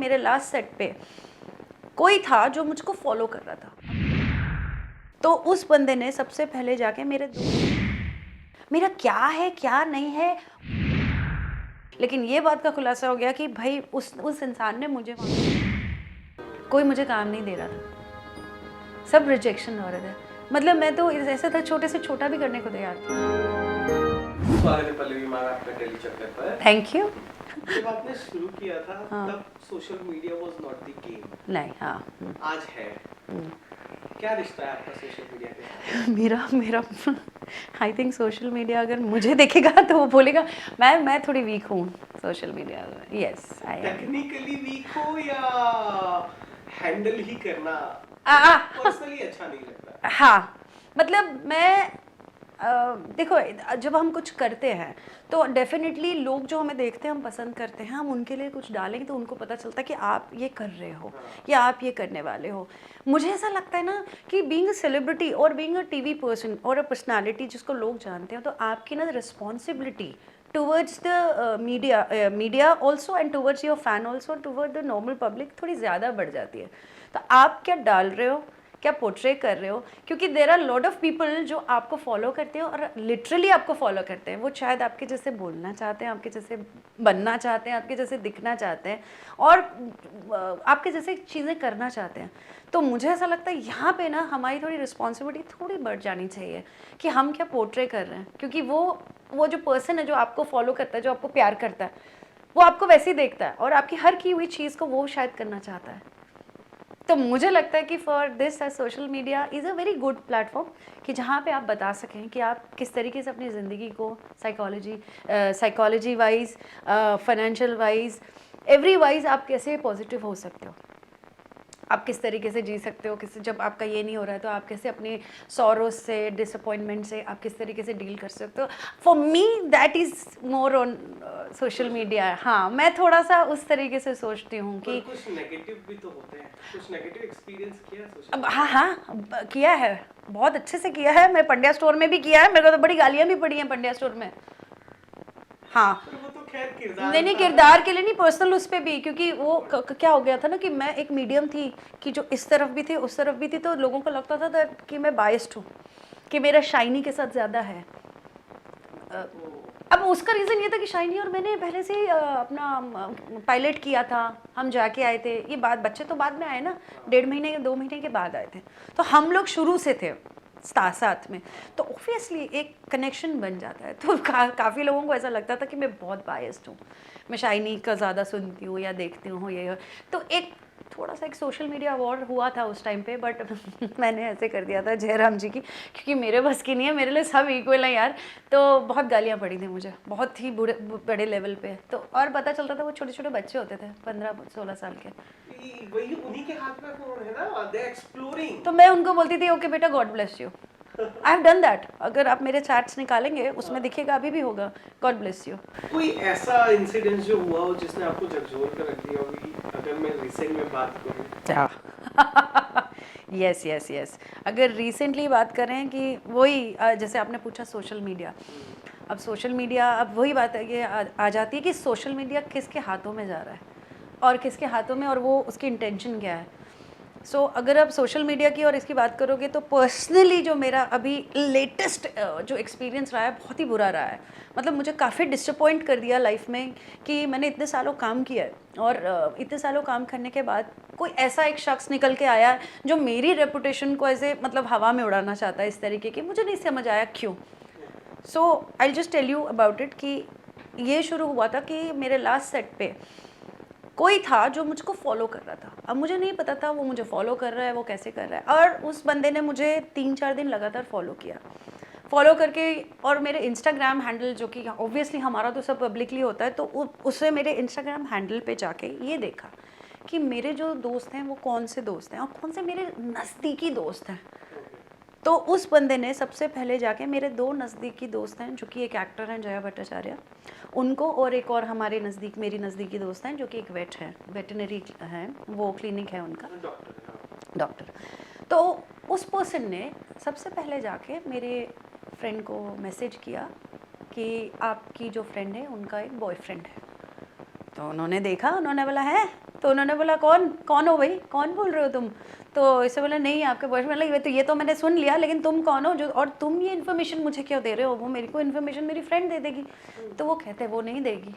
मेरे last set पे कोई था जो मुझको फॉलो कर रहा था। तो उस बंदे ने सबसे पहले जाके मेरा क्या है क्या नहीं है, लेकिन ये बात का खुलासा हो गया कि भाई उस इंसान ने कोई मुझे काम नहीं दे रहा था, सब रिजेक्शन हो रहे थे। मतलब मैं तो ऐसे था, छोटे से छोटा भी करने को तैयार थी। स्वागत है पल्लवी मैम आपका डेली चक्कर पर। Thank you. जब आपने शुरू किया था हाँ। तब social media was not the game. नहीं, हाँ। आज है। क्या रिश्ता है आपका सोशल मीडिया के साथ? मेरा आई थिंक सोशल मीडिया अगर मुझे देखेगा तो वो बोलेगा मैं थोड़ी वीक हूँ social media. Yes, I am. Technically weak हो या हैंडल ही करना पर्सनली अच्छा नहीं लगता? हाँ, मतलब मैं देखो, जब हम कुछ करते हैं तो डेफिनेटली लोग जो हमें देखते हैं हम पसंद करते हैं, हम उनके लिए कुछ डालेंगे तो उनको पता चलता है कि आप ये कर रहे हो या आप ये करने वाले हो। मुझे ऐसा लगता है ना कि बीइंग अ सेलिब्रिटी और बीइंग अ टीवी पर्सन और अ पर्सनालिटी जिसको लोग जानते हैं, तो आपकी ना responsibility towards the media also and towards your fan also, toward the normal public थोड़ी ज़्यादा बढ़ जाती है। तो आप क्या डाल रहे हो, क्या पोर्ट्रे कर रहे हो, क्योंकि there are lot of people जो आपको फॉलो करते हैं और लिटरली आपको फॉलो करते हैं। वो शायद आपके जैसे बोलना चाहते हैं, आपके जैसे बनना चाहते हैं, आपके जैसे दिखना चाहते हैं और आपके जैसे चीज़ें करना चाहते हैं। तो मुझे ऐसा लगता है यहाँ पे ना हमारी थोड़ी रिस्पॉन्सिबिलिटी थोड़ी बढ़ जानी चाहिए कि हम क्या पोर्ट्रे कर रहे हैं, क्योंकि वो जो पर्सन है जो आपको फॉलो करता है, जो आपको प्यार करता है, वो आपको वैसे ही देखता है और आपकी हर की हुई चीज़ को वो शायद करना चाहता है। तो मुझे लगता है कि for this social media is a very good platform कि जहाँ पे आप बता सकें कि आप किस तरीके से अपनी ज़िंदगी को psychology wise, financial wise, every wise आप कैसे पॉजिटिव हो सकते हो, आप किस तरीके से जी सकते हो, किस जब आपका ये नहीं हो रहा है तो आप कैसे अपने सॉरोज से, डिसअपॉइंटमेंट से आप किस तरीके से डील कर सकते हो। For me that is more on social media. हाँ, मैं थोड़ा सा उस तरीके से सोचती हूँ कि कुछ नेगेटिव भी तो होते हैं, कुछ नेगेटिव एक्सपीरियंस किया है सोशल? अब हाँ, किया है, बहुत अच्छे से किया है। मैं पंड्या स्टोर में भी किया है, मेरे को तो बड़ी गालियाँ भी पड़ी हैं पंड्या स्टोर में। हाँ, वो तो खैर किरदार नहीं किरदार के लिए नहीं, पर्सनल उस पे भी, क्योंकि वो क्या हो गया था ना कि मैं एक मीडियम थी कि जो इस तरफ भी थी उस तरफ भी थी, तो लोगों को लगता था कि मैं बायस्ड हूँ, कि मेरा शाइनी के साथ ज़्यादा है। अब उसका रीज़न ये था कि शाइनी और मैंने पहले से ही अपना पायलट किया था, हम जाके आए थे। ये बात बच्चे तो बाद में आए ना, 1.5 महीने 2 महीने के बाद आए थे, तो हम लोग शुरू से थे साथ में, तो ऑब्वियसली एक कनेक्शन बन जाता है। तो काफ़ी लोगों को ऐसा लगता था कि मैं बहुत बायस्ड हूँ, मैं शाइनी का ज़्यादा सुनती हूँ या देखती हूँ ये। तो एक थोड़ा सा एक सोशल मीडिया वॉर हुआ था उस टाइम पे, बट मैंने ऐसे कर दिया था जयराम जी की, क्योंकि मेरे बस की नहीं है, मेरे लिए सब इक्वल है यार। तो बहुत गालियाँ पड़ी थी मुझे, बहुत ही बड़े लेवल पे। तो और पता चलता था वो छोटे छोटे बच्चे होते थे 15-16 साल के, वही उन्हीं के हाथ में फोन है ना, दे एक्सप्लोरिंग। तो मैं उनको बोलती थी ओके बेटा, God bless you. I have done that. अगर आप मेरे चैट्स निकालेंगे उसमें दिखेगा, अभी भी होगा, गॉड ब्लेस यू। कोई ऐसा इंसिडेंट जो हुआ हो जिसने आपको झकझोर कर रख दिया होगी, अगर मैं रिसेंट में बात करूं? यस, अगर रिसेंटली बात करें कि वही जैसे आपने पूछा सोशल मीडिया, अब सोशल मीडिया, अब वही बात है, ये आ जाती है कि सोशल मीडिया किसके हाथों में जा रहा है और किसके हाथों में, और वो उसकी इंटेंशन क्या है। सो अगर आप सोशल मीडिया की और इसकी बात करोगे तो पर्सनली जो मेरा अभी लेटेस्ट जो एक्सपीरियंस रहा है बहुत ही बुरा रहा है। मतलब मुझे काफ़ी डिसअपॉइंट कर दिया लाइफ में कि मैंने इतने सालों काम किया है और इतने सालों काम करने के बाद कोई ऐसा एक शख्स निकल के आया जो मेरी रेपुटेशन को ऐसे मतलब हवा में उड़ाना चाहता है इस तरीके की। मुझे नहीं समझ आया क्यों। So I just tell you about it कि ये शुरू हुआ था कि मेरे लास्ट सेट पे कोई था जो मुझको फॉलो कर रहा था। अब मुझे नहीं पता था वो मुझे फॉलो कर रहा है, वो कैसे कर रहा है। और उस बंदे ने मुझे 3-4 दिन लगातार फॉलो किया, फॉलो करके, और मेरे इंस्टाग्राम हैंडल, जो कि ऑब्वियसली हमारा तो सब पब्लिकली होता है, तो उससे मेरे इंस्टाग्राम हैंडल पे जाके ये देखा कि मेरे जो दोस्त हैं वो कौन से दोस्त हैं और कौन से मेरे नज़दीकी दोस्त हैं। तो उस बंदे ने सबसे पहले जाके मेरे 2 नज़दीकी दोस्त हैं जो कि एक एक्टर हैं जया भट्टाचार्य, उनको, और एक और हमारे मेरी नज़दीकी दोस्त हैं जो कि एक वेट है, वेटनरी हैं, वो क्लिनिक है उनका, डॉक्टर। तो उस पर्सन ने सबसे पहले जाके मेरे फ्रेंड को मैसेज किया कि आपकी जो फ्रेंड है उनका एक बॉयफ्रेंड है। तो उन्होंने देखा, उन्होंने बोला है तो उन्होंने बोला कौन कौन हो भाई, कौन बोल रहे हो तुम? तो इसे बोला नहीं आपके बॉयफ्रेंड। मतलब ये तो मैंने सुन लिया, लेकिन तुम कौन हो जो, और तुम ये इन्फॉर्मेशन मुझे क्यों दे रहे हो? वो मेरे को इन्फॉर्मेशन मेरी फ्रेंड दे देगी। तो वो कहते वो नहीं देगी,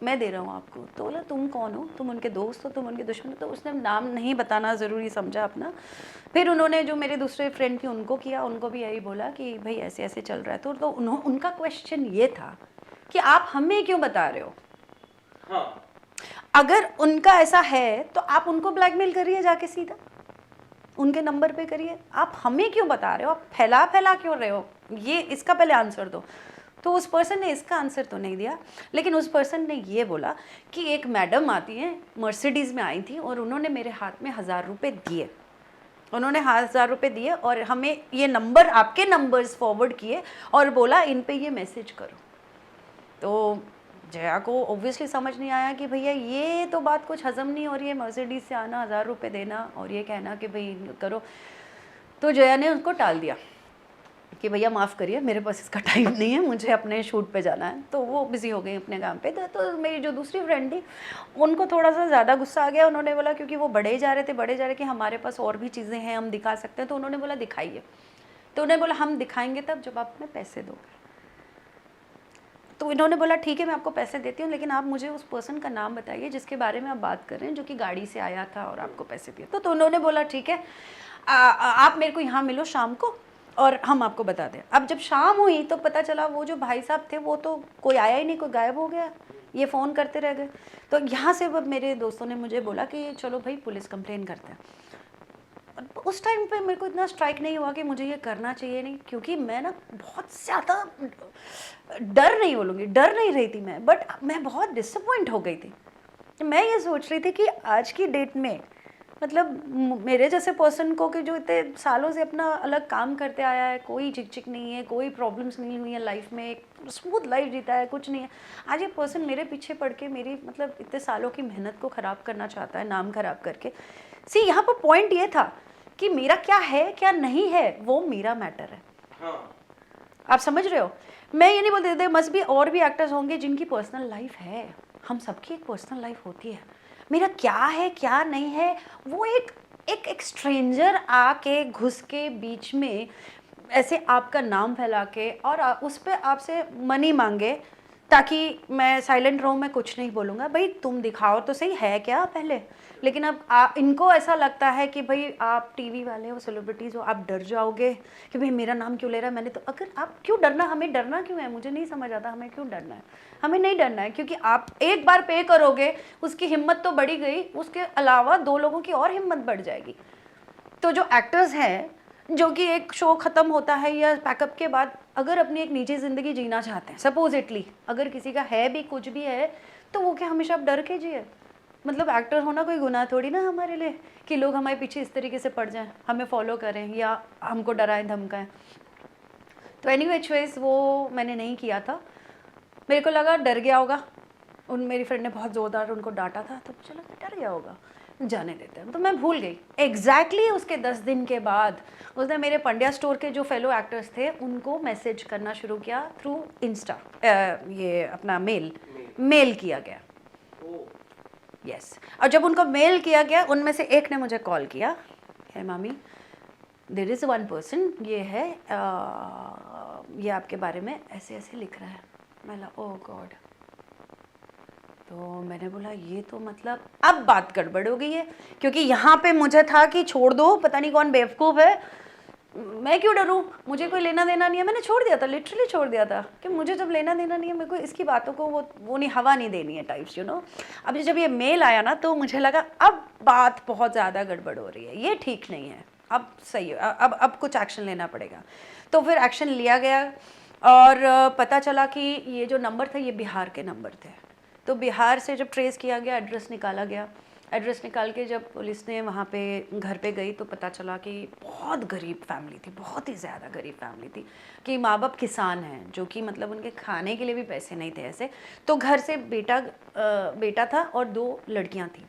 मैं दे रहा हूँ आपको। तो बोला तुम कौन हो? तुम उनके दोस्त हो, तुम उनके दुश्मन हो? तो उसने नाम नहीं बताना ज़रूरी समझा अपना। फिर उन्होंने जो मेरे दूसरे फ्रेंड थी उनको किया, उनको भी यही बोला कि भाई ऐसे ऐसे चल रहा है। तो उनका क्वेश्चन ये था कि आप हमें क्यों बता रहे हो? हाँ। अगर उनका ऐसा है तो आप उनको ब्लैकमेल करिए जाके, सीधा उनके नंबर पे करिए। आप हमें क्यों बता रहे हो? आप फैला क्यों रहे हो? ये इसका पहले आंसर दो। तो उस पर्सन ने इसका आंसर तो नहीं दिया, लेकिन उस पर्सन ने ये बोला कि एक मैडम आती हैं, मर्सिडीज़ में आई थी और उन्होंने मेरे हाथ में 1000 रुपये दिए। उन्होंने 1000 रुपये दिए और हमें ये नंबर, आपके नंबर्स फॉरवर्ड किए और बोला इन पे ये मैसेज करो। तो जया को ऑब्वियसली समझ नहीं आया कि भैया ये तो बात कुछ हजम नहीं हो रही है, मर्सिडीज से आना, 1000 रुपये देना और ये कहना कि भाई करो। तो जया ने उसको टाल दिया कि भैया माफ़ करिए, मेरे पास इसका टाइम नहीं है, मुझे अपने शूट पे जाना है। तो वो बिज़ी हो गई अपने काम पे। तो मेरी जो दूसरी फ्रेंड थी उनको थोड़ा सा ज़्यादा गुस्सा आ गया। उन्होंने बोला, क्योंकि वो बढ़े जा रहे कि हमारे पास और भी चीज़ें हैं, हम दिखा सकते हैं। तो उन्होंने बोला दिखाइए। तो उन्होंने बोला हम दिखाएंगे तब जब आप हमें पैसे दोगे। तो इन्होंने बोला ठीक है मैं आपको पैसे देती हूँ, लेकिन आप मुझे उस पर्सन का नाम बताइए जिसके बारे में आप बात कर रहे हैं, जो कि गाड़ी से आया था और आपको पैसे दिए। तो उन्होंने बोला ठीक है, आप मेरे को यहाँ मिलो शाम को और हम आपको बता दें। अब जब शाम हुई तो पता चला वो जो भाई साहब थे वो तो कोई आया ही नहीं, कोई गायब हो गया, ये फ़ोन करते रह गए। तो यहाँ से मेरे दोस्तों ने मुझे बोला कि चलो भाई पुलिस कंप्लेन करते हैं। उस टाइम पे मेरे को इतना स्ट्राइक नहीं हुआ कि मुझे ये करना चाहिए नहीं, क्योंकि मैं ना बहुत ज़्यादा डर नहीं बोलूँगी, डर नहीं रही थी मैं, बट मैं बहुत डिसअपॉइंट हो गई थी। मैं ये सोच रही थी कि आज की डेट में मतलब मेरे जैसे पर्सन को कि जो इतने सालों से अपना अलग काम करते आया है, कोई चिक नहीं है, कोई प्रॉब्लम्स नहीं हुई है लाइफ में, एक स्मूथ लाइफ जीता है, कुछ नहीं है, आज ये पर्सन मेरे पीछे पड़ के मेरी मतलब इतने सालों की मेहनत को ख़राब करना चाहता है, नाम ख़राब करके। सी यहाँ पर पॉइंट ये था कि मेरा क्या है क्या नहीं है वो मेरा मैटर है। हाँ। आप समझ रहे हो? मैं ये नहीं बोलती थे मस्ट भी और भी एक्टर्स होंगे जिनकी पर्सनल लाइफ है, हम सबकी एक पर्सनल लाइफ होती है। मेरा क्या है क्या नहीं है वो एक स्ट्रेंजर आके घुस के बीच में ऐसे आपका नाम फैला के और उस पर आपसे मनी मांगे ताकि मैं साइलेंट रहूँ, मैं कुछ नहीं बोलूँगा। भाई तुम दिखाओ तो सही है क्या पहले। लेकिन अब इनको ऐसा लगता है कि भाई आप टीवी वाले हो, सेलिब्रिटीज़ हो, आप डर जाओगे कि भाई मेरा नाम क्यों ले रहा है मैंने। तो अगर आप क्यों डरना, हमें डरना क्यों है? मुझे नहीं समझ आता हमें क्यों डरना है। हमें नहीं डरना है क्योंकि आप एक बार पे करोगे उसकी हिम्मत तो बढ़ी गई, उसके अलावा 2 लोगों की और हिम्मत बढ़ जाएगी। तो जो एक्टर्स हैं जो कि एक शो ख़त्म होता है या पैकअप के बाद अगर अपनी एक निजी ज़िंदगी जीना चाहते हैं, सपोजिटली अगर किसी का है भी कुछ भी है, तो वो क्या हमेशा आप डर के जिए? मतलब एक्टर होना कोई गुनाह थोड़ी ना हमारे लिए कि लोग हमारे पीछे इस तरीके से पड़ जाएं, हमें फॉलो करें या हमको डराएं धमकाएं। तो एनी चॉइस वो मैंने नहीं किया था। मेरे को लगा डर गया होगा, मेरी फ्रेंड ने बहुत ज़ोरदार उनको डांटा था, तो मुझे लगा डर गया होगा, जाने देते हैं। तो मैं भूल गई। एग्जैक्टली उसके 10 दिन के बाद उसने मेरे पंड्या स्टोर के जो फेलो एक्टर्स थे उनको मैसेज करना शुरू किया थ्रू इंस्टा, ये अपना मेल किया गया। यस और जब उनको मेल किया गया उनमें से एक ने मुझे कॉल किया, है मामी देयर इज़ वन पर्सन, ये है ये आपके बारे में ऐसे ऐसे लिख रहा है। मैं ओह गॉड। तो मैंने बोला ये तो मतलब अब बात गड़बड़ हो गई है, क्योंकि यहाँ पे मुझे था कि छोड़ दो, पता नहीं कौन बेवकूफ़ है, मैं क्यों डरूँ, मुझे कोई लेना देना नहीं है। मैंने छोड़ दिया था, लिटरली छोड़ दिया था कि मुझे जब लेना देना नहीं है, मेरे को इसकी बातों को वो नहीं, हवा नहीं देनी है टाइप्स, यू नो। अब जब ये मेल आया ना तो मुझे लगा अब बात बहुत ज़्यादा गड़बड़ हो रही है, ये ठीक नहीं है, अब सही है, अब कुछ एक्शन लेना पड़ेगा। तो फिर एक्शन लिया गया और पता चला कि ये जो नंबर था ये बिहार के नंबर थे। तो बिहार से जब ट्रेस किया गया, एड्रेस निकाला गया, एड्रेस निकाल के जब पुलिस ने वहाँ पे घर पे गई तो पता चला कि बहुत गरीब फैमिली थी, बहुत ही ज़्यादा गरीब फैमिली थी, कि माँ बाप किसान हैं, जो कि मतलब उनके खाने के लिए भी पैसे नहीं थे ऐसे। तो घर से बेटा था और 2 लड़कियाँ थी।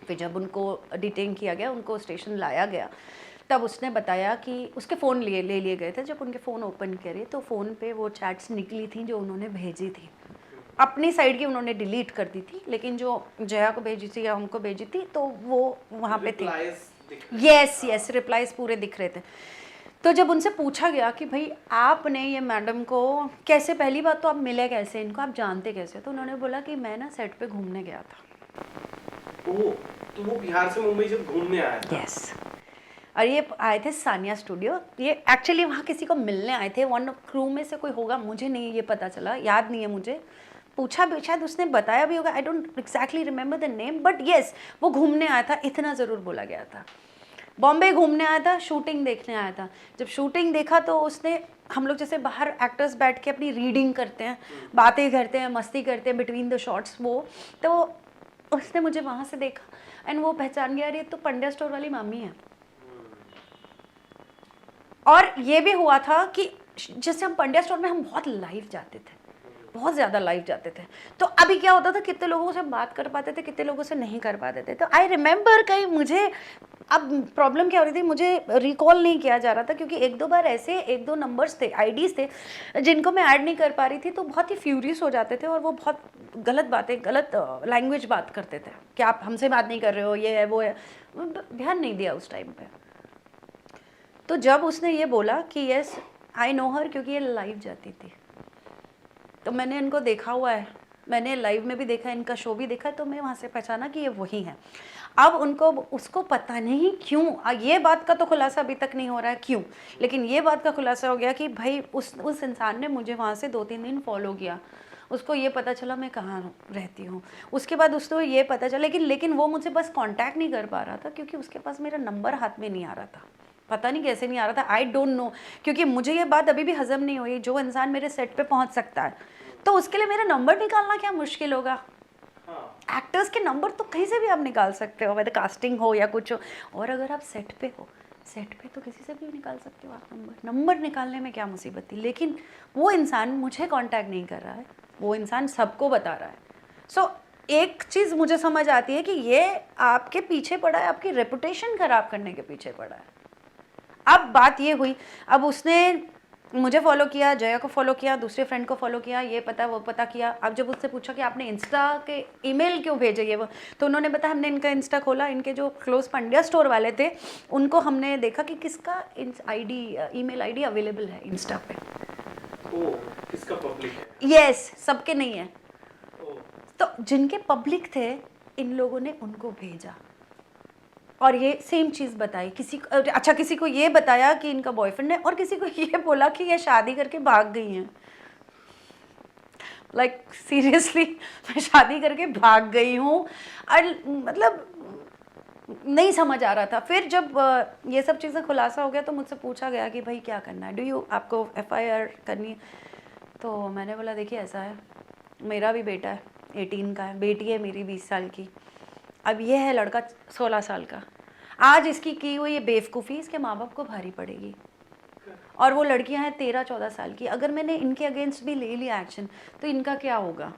फिर जब उनको डिटेन किया गया, उनको स्टेशन लाया गया, तब उसने बताया कि उसके फ़ोन ले लिए गए थे। जब उनके फ़ोन ओपन करे तो फ़ोन पे वो चैट्स निकली थी जो उन्होंने भेजी थी अपनी साइड की उन्होंने डिलीट कर दी थी, लेकिन जो जया को भेजी थी या हमको भेजी थी तो वो वहाँ पे थी। यस यस, रिप्लाईज पूरे दिख रहे थे। तो जब उनसे पूछा गया कि भाई आपने ये मैडम को कैसे, पहली बात तो आप मिले कैसे, इनको आप जानते कैसे, तो उन्होंने बोला कि मैं ना सेट पे घूमने गया था। ओह, तो वो बिहार से मुंबई जब घूमने आया था। यस, और ये आए थे सानिया स्टूडियो, ये एक्चुअली वहाँ किसी को मिलने आए थे, वन क्रू में से कोई होगा, मुझे नहीं ये पता चला, याद नहीं है मुझे, पूछा भी शायद उसने बताया भी होगा, I don't exactly remember the name, but yes वो घूमने आया था, इतना ज़रूर बोला गया था। बॉम्बे घूमने आया था, शूटिंग देखने आया था। जब शूटिंग देखा तो उसने, हम लोग जैसे बाहर एक्टर्स बैठ के अपनी रीडिंग करते हैं, बातें करते हैं, मस्ती करते हैं बिटवीन द शॉट्स, वो तो उसने मुझे वहाँ से देखा एंड वो पहचान गया, अरे तो पंड्या स्टोर वाली मामी है। और ये भी हुआ था कि जैसे हम पंड्या स्टोर में हम बहुत लाइव जाते थे, बहुत ज़्यादा लाइव जाते थे, तो अभी क्या होता था, कितने लोगों से बात कर पाते थे, कितने लोगों से नहीं कर पाते थे। तो आई रिमेंबर कहीं मुझे, अब प्रॉब्लम क्या हो रही थी, मुझे रिकॉल नहीं किया जा रहा था, क्योंकि एक दो बार ऐसे एक दो नंबर्स थे, आईडीज़ थे जिनको मैं ऐड नहीं कर पा रही थी, तो बहुत ही फ्यूरियस हो जाते थे और वो बहुत गलत बातें, गलत लैंग्वेज बात करते थे कि आप हमसे बात नहीं कर रहे हो, ये है वो है, ध्यान नहीं दिया उस टाइम पर। तो जब उसने ये बोला कि यस आई नो हर, क्योंकि ये लाइव जाती थी, तो मैंने इनको देखा हुआ है, मैंने लाइव में भी देखा, इनका शो भी देखा, तो मैं वहाँ से पहचाना कि ये वही हैं। अब उनको, उसको पता नहीं क्यों, ये बात का तो खुलासा अभी तक नहीं हो रहा है क्यों, लेकिन ये बात का खुलासा हो गया कि भाई उस इंसान ने मुझे वहाँ से 2-3 दिन फॉलो किया, उसको ये पता चला मैं कहाँ रहती हूँ, उसके बाद उसको ये पता चला, लेकिन वो मुझसे बस कांटेक्ट नहीं कर पा रहा था, क्योंकि उसके पास मेरा नंबर हाथ में नहीं आ रहा था, पता नहीं कैसे नहीं आ रहा था, आई डोंट नो, क्योंकि मुझे ये बात अभी भी हजम नहीं हुई, जो इंसान मेरे सेट पे पहुंच सकता है तो उसके लिए मेरा नंबर निकालना क्या मुश्किल होगा। एक्टर्स के नंबर तो कहीं से भी आप निकाल सकते हो, वैसे कास्टिंग हो या कुछ हो, और अगर आप सेट पे हो, सेट पे तो किसी से भी निकाल सकते हो आप नंबर निकालने में क्या मुसीबत थी। लेकिन वो इंसान मुझे कांटेक्ट नहीं कर रहा है, वो इंसान सबको बता रहा है। सो एक चीज़ मुझे समझ आती है कि ये आपके पीछे पड़ा है, आपकी रेपुटेशन ख़राब करने के पीछे पड़ा है। अब बात ये हुई, अब उसने मुझे फॉलो किया, जया को फॉलो किया, दूसरे फ्रेंड को फॉलो किया, ये पता वो पता किया। अब जब उससे पूछा कि आपने इंस्टा के ईमेल क्यों भेजे ये वो, तो उन्होंने बताया हमने इनका इंस्टा खोला, इनके जो क्लोज पंड्या स्टोर वाले थे उनको हमने देखा कि किसका आईडी, ईमेल आईडी अवेलेबल है इंस्टा पे। ओह, किसका पब्लिक है? यस, सबके नहीं है। तो जिनके पब्लिक थे इन लोगों ने उनको भेजा और ये सेम चीज़ बताई, किसी को ये बताया कि इनका बॉयफ्रेंड है और किसी को ये बोला कि ये शादी करके भाग गई हैं। लाइक सीरियसली, मैं शादी करके भाग गई हूँ और मतलब नहीं समझ आ रहा था। फिर जब ये सब चीज़ें खुलासा हो गया तो मुझसे पूछा गया कि भाई क्या करना है, आपको FIR करनी है? तो मैंने बोला देखिए ऐसा है, मेरा भी बेटा है 18 का है, बेटी है मेरी 20 साल की, अब ये है लड़का 16 साल का। आज इसकी की हुई ये बेवकूफ़ी इसके माँ बाप को भारी पड़ेगी, और वो लड़कियां हैं 13-14 साल की। अगर मैंने इनके अगेंस्ट भी ले लिया एक्शन तो इनका क्या होगा?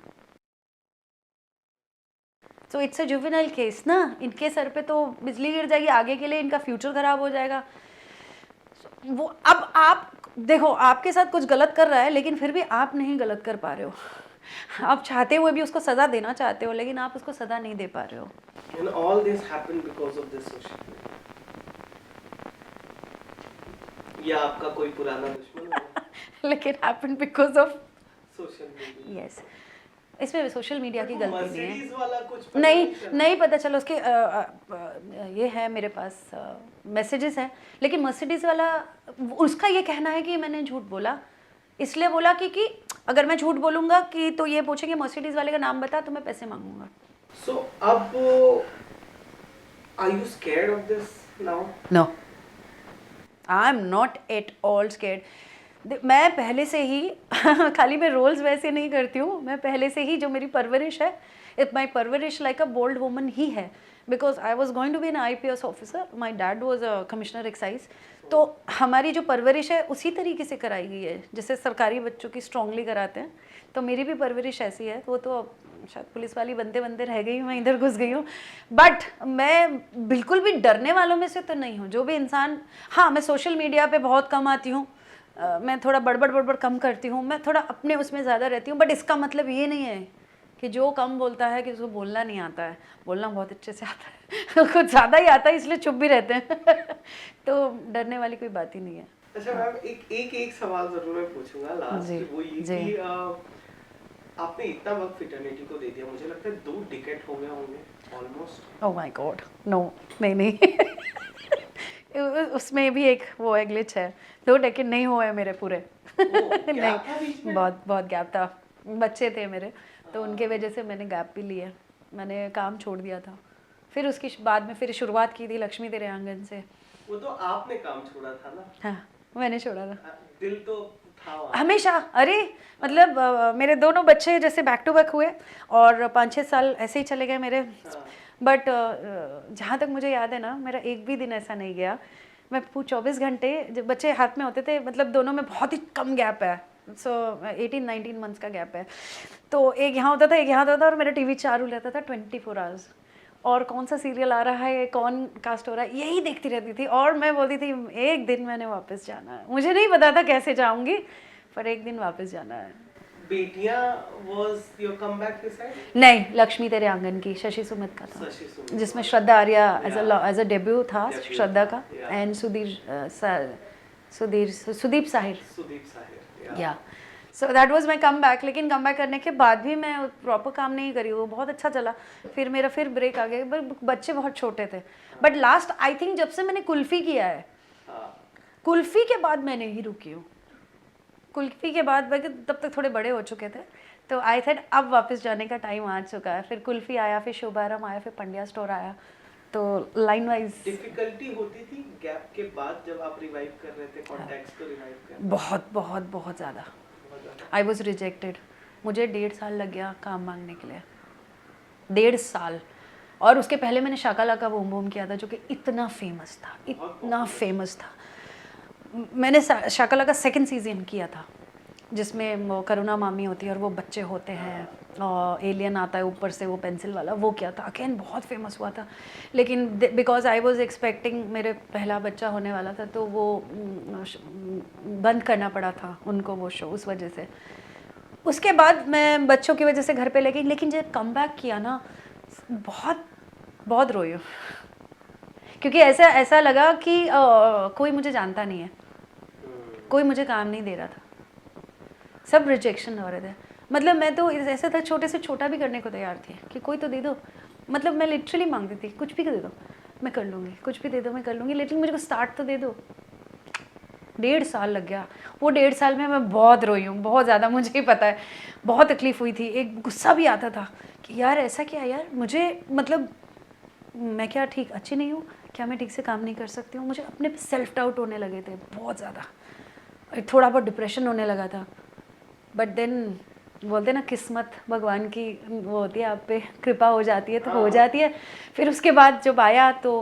So it's a juvenile case ना, इनके सर पे तो बिजली गिर जाएगी, आगे के लिए इनका फ्यूचर ख़राब हो जाएगा। वो अब आप देखो, आपके साथ कुछ गलत कर रहा है लेकिन फिर भी आप नहीं गलत कर पा रहे हो। आप चाहते हुए भी उसको सज़ा देना चाहते हो लेकिन आप उसको सज़ा नहीं दे पा रहे हो। And all this happened because of this social media. या आपका कोई पुराना दुश्मन है? लेकिन happened because of social media. yes, इसमें सोशल मीडिया की गलती नहीं है। मर्सिडीज वाला कुछ नहीं पता चला, उसके ये है मेरे पास मैसेजेस हैं, लेकिन मर्सिडीज़ वाला उसका ये कहना है कि मैंने झूठ बोला, इसलिए बोला कि अगर मैं झूठ बोलूँगा कि तो ये पूछेंगे मर्सिडीज़ वाले का नाम बता तो मैं पैसे मांगूंगा। So अब are you scared of this now? No, I am not at all scared. मैं पहले से ही खाली मैं रोल्स वैसे नहीं करती हूँ, मैं पहले से ही जो मेरी परवरिश है, माई परवरिश लाइक अ बोल्ड वुमन ही है, because I was going to be an IPS officer, my dad was a commissioner excise. तो हमारी जो परवरिश है उसी तरीके से कराई गई है जैसे सरकारी बच्चों की स्ट्रांगली कराते हैं, तो मेरी भी परवरिश ऐसी है। वो तो शायद पुलिस वाली बनते बनते रह गई हूँ, मैं इधर घुस गई हूँ, बट मैं बिल्कुल भी डरने वालों में से तो नहीं हूँ। जो भी इंसान, हाँ मैं सोशल मीडिया पे बहुत कम आती हूँ, मैं थोड़ा बड़बड़ कम करती हूँ, मैं थोड़ा अपने उसमें ज़्यादा रहती हूँ, बट इसका मतलब ये नहीं है कि जो कम बोलता है कि उसको बोलना नहीं आता है। बोलना बहुत अच्छे से आता है कुछ ज़्यादा ही आता है, इसलिए चुप भी रहते हैं तो डरने वाली कोई बात ही नहीं है। अच्छा मैम, एक सवाल जरूर मैं पूछूंगा लास्ट, जी, वो ये जी। कि आपने इतना वक्त फिटर्निटी को दे दिया, मुझे लगता है 2 डिकेड हो गए होंगे almost. Oh my god, no, नहीं उसमें भी एक वो है, ग्लिच है। 2 डेकेड नहीं हुए मेरे पूरे नहीं, था बीच में? बहुत बहुत गैप था, बच्चे थे मेरे, तो उनके वजह से मैंने गैप भी लिया, मैंने काम छोड़ दिया था। फिर उसकी बाद में फिर शुरुआत की थी लक्ष्मी तेरे आंगन से। वो तो आपने काम छोड़ा था ना। हाँ, मैंने छोड़ा था दिल तो था वहाँ। हमेशा। अरे मतलब मेरे दोनों बच्चे जैसे बैक टू बैक हुए और 5-6 साल ऐसे ही चले गए मेरे। हाँ। बट जहाँ तक मुझे याद है ना, मेरा एक भी दिन ऐसा नहीं गया, मैं 24 घंटे जब बच्चे हाथ में होते थे, मतलब दोनों में बहुत ही कम गैप है, सो 18-19 मंथ्स का गैप है, तो एक यहाँ होता था एक यहाँ होता था, और मेरा टीवी चालू रहता था 24 आवर्स, और कौन सा सीरियल आ रहा है, कौन कास्ट हो रहा है, यही देखती रहती थी। और मैं बोलती थी एक दिन मैंने वापस जाना है, मुझे नहीं पता था कैसे जाऊँगी, पर एक दिन वापस जाना है। बेटियां वाज योर कमबैक डिसाइड? नहीं, लक्ष्मी तेरे आंगन की शशि सुमित का था, शशि सुमित जिसमें Shraddha Arya Yeah. As a debut था, Debut श्रद्धा था, का, yeah. And Sudeep Sahir, Sudeep Sahir. Yeah so that was my comeback. लेकिन कम बैक करने के बाद भी मैं प्रॉपर काम नहीं करी, वो बहुत अच्छा चला, फिर मेरा फिर ब्रेक आ गया, बच्चे बहुत छोटे थे। बट लास्ट आई थिंक जब से मैंने कुल्फी किया है, कुल्फी के बाद मैं नहीं रुकी हूँ। कुल्फी के बाद तब तक थोड़े बड़े हो चुके थे, तो आई थॉट अब वापस जाने का टाइम आ चुका है। फिर कुल्फी आया, फिर शुभारंभ आया, फिर पंड्या स्टोर आया, तो लाइन वाइज डिफिकल्टी होती थी गैप के बाद जब आप रिवाइव कर रहे थे, कॉन्टैक्ट्स को रिवाइव कर रहे बहुत बहुत बहुत ज़्यादा। आई वॉज रिजेक्टेड, मुझे 1.5 साल लग गया काम मांगने के लिए, 1.5 साल। और उसके पहले मैंने शाकालाका बूम बूम किया था, जो कि इतना फेमस था, इतना फेमस था। मैंने शाकालाका 2nd सीजन किया था, जिसमें वो करुणा मामी होती है और वो बच्चे होते हैं और एलियन आता है ऊपर से, वो पेंसिल वाला, वो किया था। अगेन बहुत फेमस हुआ था, लेकिन बिकॉज आई वॉज एक्सपेक्टिंग, मेरे पहला बच्चा होने वाला था, तो वो बंद करना पड़ा था उनको वो शो, उस वजह से। उसके बाद मैं बच्चों की वजह से घर पे लगी, लेकिन जब कम बैक किया ना, बहुत बहुत रोई हूँ, क्योंकि ऐसा लगा कि कोई मुझे जानता नहीं है, कोई मुझे काम नहीं दे रहा था, सब रिजेक्शन हो रहे थे। मतलब मैं तो ऐसा था, छोटे से छोटा भी करने को तैयार थी कि कोई तो दे दो, मतलब मैं लिटरली मांगती थी, कुछ भी दे दो मैं कर लूँगी, कुछ भी दे दो मैं कर लूँगी, लेकिन मुझे को स्टार्ट तो दे दो। 1.5 साल लग गया, वो 1.5 साल में मैं बहुत रोई हूँ, बहुत ज़्यादा, मुझे ही पता है, बहुत तकलीफ़ हुई थी। एक गुस्सा भी आता था कि यार ऐसा क्या यार, मुझे मतलब मैं क्या ठीक अच्छी नहीं हूँ क्या, मैं ठीक से काम नहीं कर सकती हूँ, मुझे अपने सेल्फ डाउट होने लगे थे बहुत ज़्यादा, थोड़ा बहुत डिप्रेशन होने लगा था। बट देन बोलते ना, किस्मत भगवान की वो होती है, आप पे कृपा हो जाती है तो हो जाती है। फिर उसके बाद जब आया तो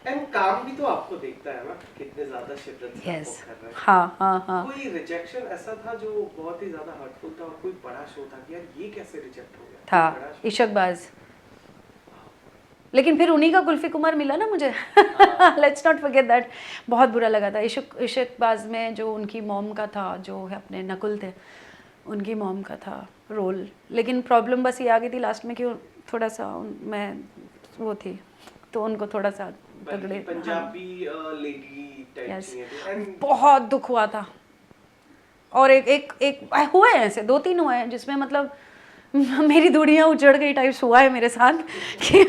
एंड काम भी तो आपको देखता है ना, कितने ज्यादा शिद्दत से यस, आपको कर रहे हैं। हाँ। कोई रिजेक्शन ऐसा था जो बहुत ही ज्यादा हर्टफुल था, और कोई बड़ा शो था कि यार ये कैसे रिजेक्ट हो गया? था इशकबाज, लेकिन फिर उन्हीं का कुल्फी कुमार मिला ना मुझे लेट्स नॉट फॉरगेट दैट। बहुत बुरा लगा था। इशकबाज में जो उनकी मॉम का था, जो है अपने नकुल थे, उनकी मॉम का था रोल, लेकिन प्रॉब्लम बस ये आ गई थी लास्ट में कि थोड़ा सा मैं वो थी, तो उनको थोड़ा सा तगड़े पंजाबी लेडी टाइप यस, थी, बहुत दुख हुआ था। और एक हुए हैं ऐसे 2-3 हुए हैं जिसमें मतलब मेरी दूड़ियाँ उजड़ गई टाइप्स हुआ है मेरे साथ कि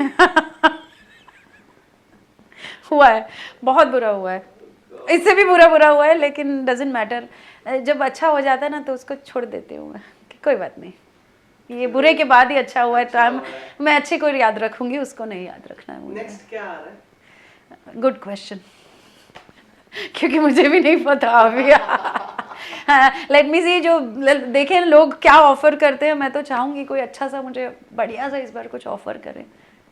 हुआ है, बहुत बुरा हुआ है, इससे भी बुरा हुआ है, लेकिन डजेंट मैटर। जब अच्छा हो जाता है ना तो उसको छोड़ देते हूँ मैं कि कोई बात नहीं, ये बुरे के बाद ही अच्छा हुआ है, तो मैं अच्छे को याद रखूंगी, उसको नहीं याद रखना है मुझे। नेक्स्ट क्या आ रहा है? गुड क्वेश्चन क्योंकि मुझे भी नहीं पता अभी लेट मी सी, जो देखें लोग क्या ऑफर करते हैं, मैं तो चाहूँगी कोई अच्छा सा मुझे बढ़िया सा इस बार कुछ ऑफर करें,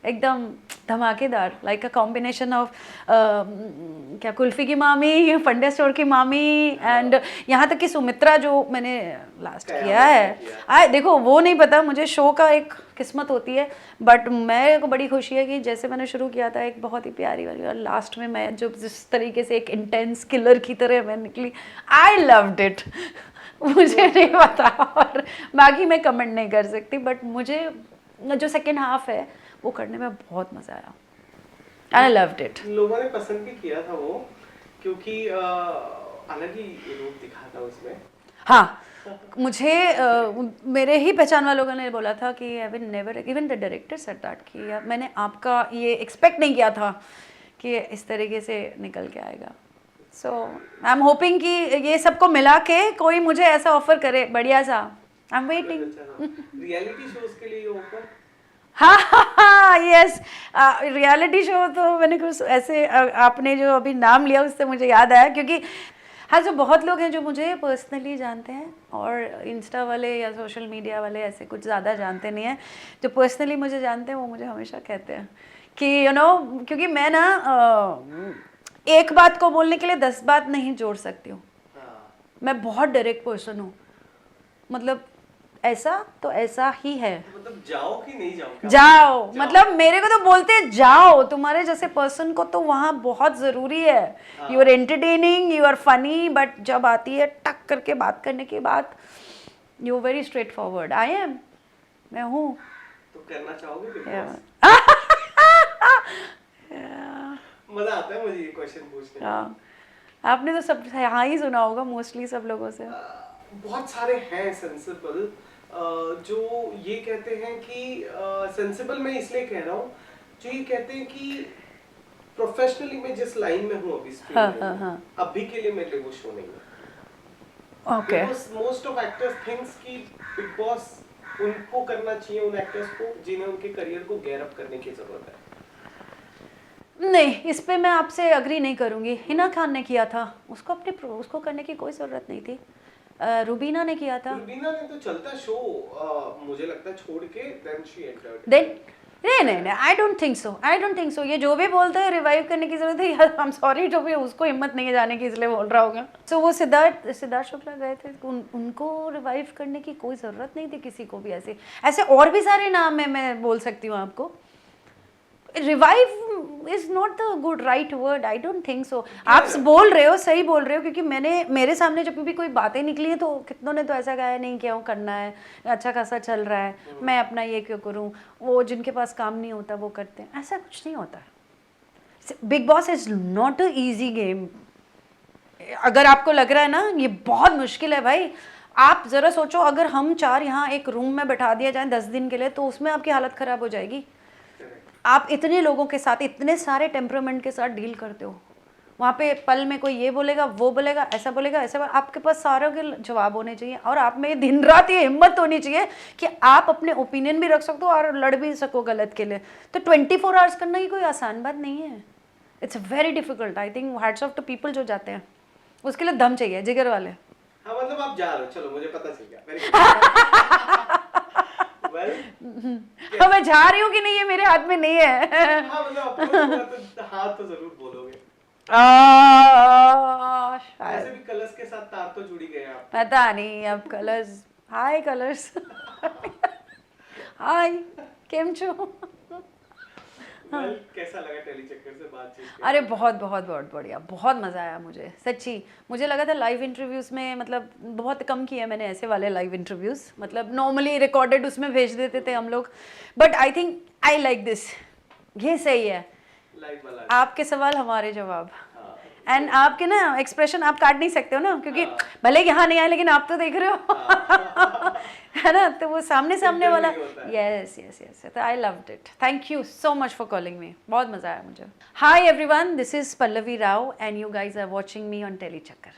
एकदम धमाकेदार, लाइक अ कॉम्बिनेशन ऑफ क्या कुल्फी की मामी, फंडे स्टोर की मामी, एंड यहाँ तक कि सुमित्रा जो मैंने लास्ट किया है, देखो वो नहीं पता मुझे, शो का एक किस्मत होती है, बट मेरे को बड़ी खुशी है कि जैसे मैंने शुरू किया था एक बहुत ही प्यारी वाली, और लास्ट में मैं जो जिस तरीके से एक इंटेंस किलर की तरह मैं निकली, आई लव्ड इट। मुझे नहीं पता और बाकी मैं कमेंट नहीं कर सकती, बट मुझे जो सेकेंड हाफ है वो करने में बहुत मजा आया, आई लव्ड इट। लोगों ने पसंद भी किया था वो, क्योंकि अलग ही रूप दिखा था उसमें। हाँ, मुझे मेरे ही पहचान वालों ने बोला था कि I will never, even the director said that कि यार मैंने आपका ये एक्सपेक्ट नहीं किया था कि इस तरीके से निकल के आएगा। सो आई एम होपिंग कि ये सबको मिला के कोई मुझे ऐसा ऑफर करे बढ़िया सा, I am waiting. Reality shows के लिए ओपन? हाँ यस, रियलिटी शो तो मैंने कुछ ऐसे आपने जो अभी नाम लिया उससे मुझे याद आया, क्योंकि हाँ जो बहुत लोग हैं जो मुझे पर्सनली जानते हैं और इंस्टा वाले या सोशल मीडिया वाले ऐसे कुछ ज़्यादा जानते नहीं हैं, जो पर्सनली मुझे जानते हैं वो मुझे हमेशा कहते हैं कि क्योंकि मैं ना एक बात को बोलने के लिए 10 बात नहीं जोड़ सकती हूँ, मैं बहुत डायरेक्ट पर्सन हूँ, मतलब ऐसा तो ऐसा ही है, मतलब जाओ कि नहीं जाओ, जाओ, मतलब मेरे को तो बोलते जाओ, तुम्हारे जैसे पर्सन को तो वहाँ बहुत ज़रूरी है, you are entertaining, you are funny, but जब आती है टक करके बात करने की बात, you very straightforward, I am, मैं हूँ। तो करना चाहोगे Big Boss? मजा आता है मुझे ये क्वेश्चन पूछने में। आपने तो सब हाँ ही सुना होगा मोस्टली सब लोगों से। बहुत सारे हैं सेंसिबल जो ये कहते हैं कि सेंसिबल मैं इसलिए कह रहा हूँ, जो ये कहते हैं कि प्रोफेशनली मैं जिस लाइन में हूँ अभी स्क्रीन में, अभी के लिए मेरे लिए वो शो नहीं है। Okay, most of actors thinks कि बिग बॉस उनको करना चाहिए, उन एक्टर्स को जिन्हें उनके करियर को गेयर अप करने की जरूरत है। नहीं, इस पे मैं आपसे अग्री नहीं करूँगी। हिना खान ने किया था, उसको करने की कोई ज़रूरत नहीं थी। रुबीना ने किया था, रुबीना ने तो चलता शो मुझे लगता है छोड़ के देन शी एंटर्ड। देन नहीं, आई डोंट थिंक सो। ये जो भी बोलते हैं रिवाइव करने की जरूरत है, यार आई एम सॉरी, जो भी उसको हिम्मत नहीं है जाने की इसलिए बोल रहा होगा। सो वो सिद्धार्थ शुक्ला गए थे, उनको रिवाइव करने की कोई ज़रूरत नहीं थी किसी को भी। ऐसे और भी सारे नाम है, मैं बोल सकती हूँ आपको। Revive is not the good right word, I don't think so. आप बोल रहे हो, सही बोल रहे हो, क्योंकि मेरे सामने जब भी कोई बातें निकली हैं तो कितनों ने तो ऐसा कहा है नहीं क्यों करना है, अच्छा खासा चल रहा है, मैं अपना ये क्यों करूं, वो जिनके पास काम नहीं होता वो करते हैं, ऐसा कुछ नहीं होता। Big boss is not a easy game. अगर आपको लग रहा है ना ये बहुत मुश्किल है, भाई आप ज़रा सोचो, अगर हम 4 यहाँ एक रूम में बैठा दिया जाए 10 दिन के लिए तो उसमें आपकी हालत ख़राब हो जाएगी। आप इतने लोगों के साथ, इतने सारे टेम्परामेंट के साथ डील करते हो, वहाँ पे पल में कोई ये बोलेगा, वो बोलेगा, ऐसा बोलेगा, ऐसा आपके पास सारों के जवाब होने चाहिए, और आप में दिन रात ये हिम्मत होनी चाहिए कि आप अपने ओपिनियन भी रख सकते हो और लड़ भी सको गलत के लिए। तो 24 आवर्स करना ही कोई आसान बात नहीं है, it's very difficult. I think hats off to people जो जाते हैं, उसके लिए दम चाहिए, जिगर वाले। हाँ मतलब आप जा रहे हो, चलो मुझे पता चल गया। हाँ, मैं जा रही हूँ कि नहीं ये मेरे हाथ में नहीं है। हाँ मतलब तो हाँ तो जरूर बोलोगे। ऐसे भी कलर्स के साथ तार तो जुड़ी गए आप। पता नहीं अब कलर्स, हाय कलर्स। हाय, केम छो? कैसा लगा टेलीचक्कर से बातचीत? अरे बहुत बढ़िया, बहुत मज़ा आया मुझे, सच्ची। मुझे लगा था लाइव इंटरव्यूज़ में, मतलब बहुत कम किए मैंने ऐसे वाले लाइव इंटरव्यूज़, मतलब नॉर्मली रिकॉर्डेड उसमें भेज देते थे हम लोग, but I think I like this, ये सही है। लाइव वाला आपके सवाल हमारे जवाब, एंड आपके ना एक्सप्रेशन आप काट नहीं सकते हो ना, क्योंकि भले यहाँ नहीं आए लेकिन आप तो देख रहे हो। है ना, तो वो सामने वाला, यस, तो I loved it. Thank you so much for calling me, बहुत मजा आया मुझे। Hi everyone, this is Pallavi Rao and you guys are watching me on Tellychakkar.